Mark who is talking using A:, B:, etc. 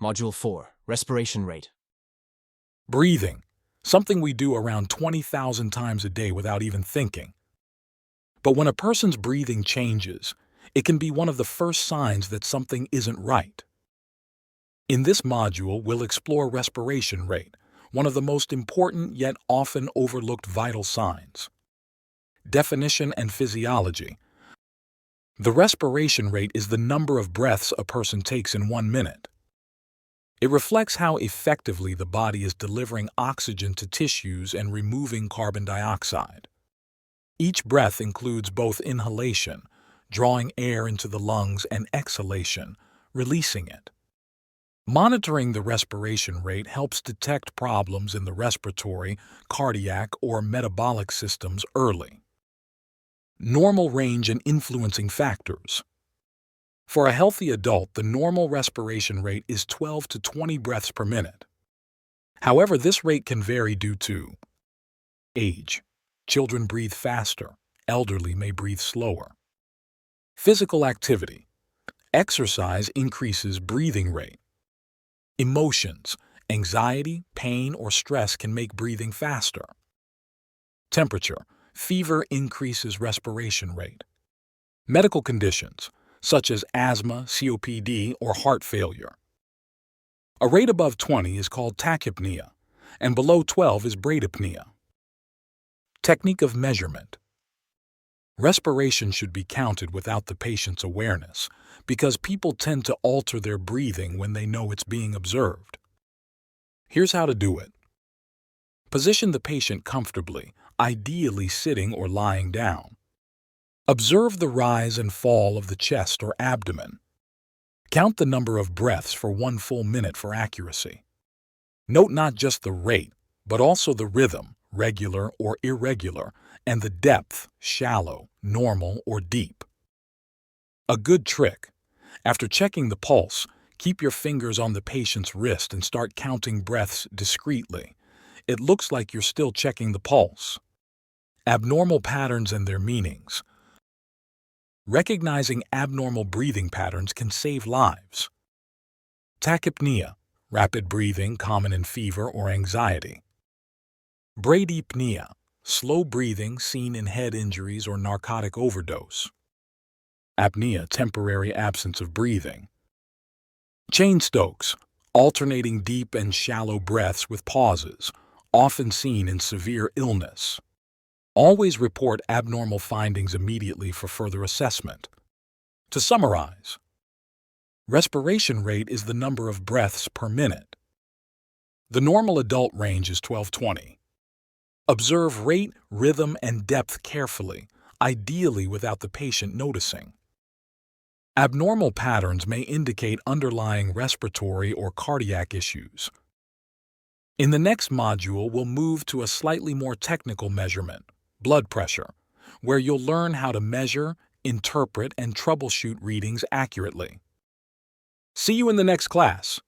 A: Module 4, Respiration Rate.
B: Breathing, something we do around 20,000 times a day without even thinking. But when a person's breathing changes, it can be one of the first signs that something isn't right. In this module, we'll explore respiration rate, one of the most important yet often overlooked vital signs. Definition and physiology. The respiration rate is the number of breaths a person takes in 1 minute. It reflects how effectively the body is delivering oxygen to tissues and removing carbon dioxide. Each breath includes both inhalation, drawing air into the lungs, and exhalation, releasing it. Monitoring the respiration rate helps detect problems in the respiratory, cardiac, or metabolic systems early. Normal range and influencing factors. For a healthy adult, the normal respiration rate is 12 to 20 breaths per minute. However, this rate can vary due to age. Children breathe faster. Elderly may breathe slower. Physical activity. Exercise increases breathing rate. Emotions. Anxiety, pain, or stress can make breathing faster. Temperature. Fever increases respiration rate. Medical conditions, such as asthma, COPD, or heart failure. A rate above 20 is called tachypnea, and below 12 is bradypnea. Technique of measurement. Respiration should be counted without the patient's awareness, because people tend to alter their breathing when they know it's being observed. Here's how to do it. Position the patient comfortably, ideally sitting or lying down. Observe the rise and fall of the chest or abdomen. Count the number of breaths for 1 full minute for accuracy. Note not just the rate, but also the rhythm, regular or irregular, and the depth, shallow, normal, or deep. A good trick. After checking the pulse, keep your fingers on the patient's wrist and start counting breaths discreetly. It looks like you're still checking the pulse. Abnormal patterns and their meanings. Recognizing abnormal breathing patterns can save lives. Tachypnea, rapid breathing common in fever or anxiety. Bradypnea, slow breathing seen in head injuries or narcotic overdose. Apnea, temporary absence of breathing. Cheyne-Stokes, alternating deep and shallow breaths with pauses, often seen in severe illness. Always report abnormal findings immediately for further assessment. To summarize, respiration rate is the number of breaths per minute. The normal adult range is 12-20. Observe rate, rhythm, and depth carefully, ideally without the patient noticing. Abnormal patterns may indicate underlying respiratory or cardiac issues. In the next module, we'll move to a slightly more technical measurement, blood pressure, where you'll learn how to measure, interpret, and troubleshoot readings accurately. See you in the next class.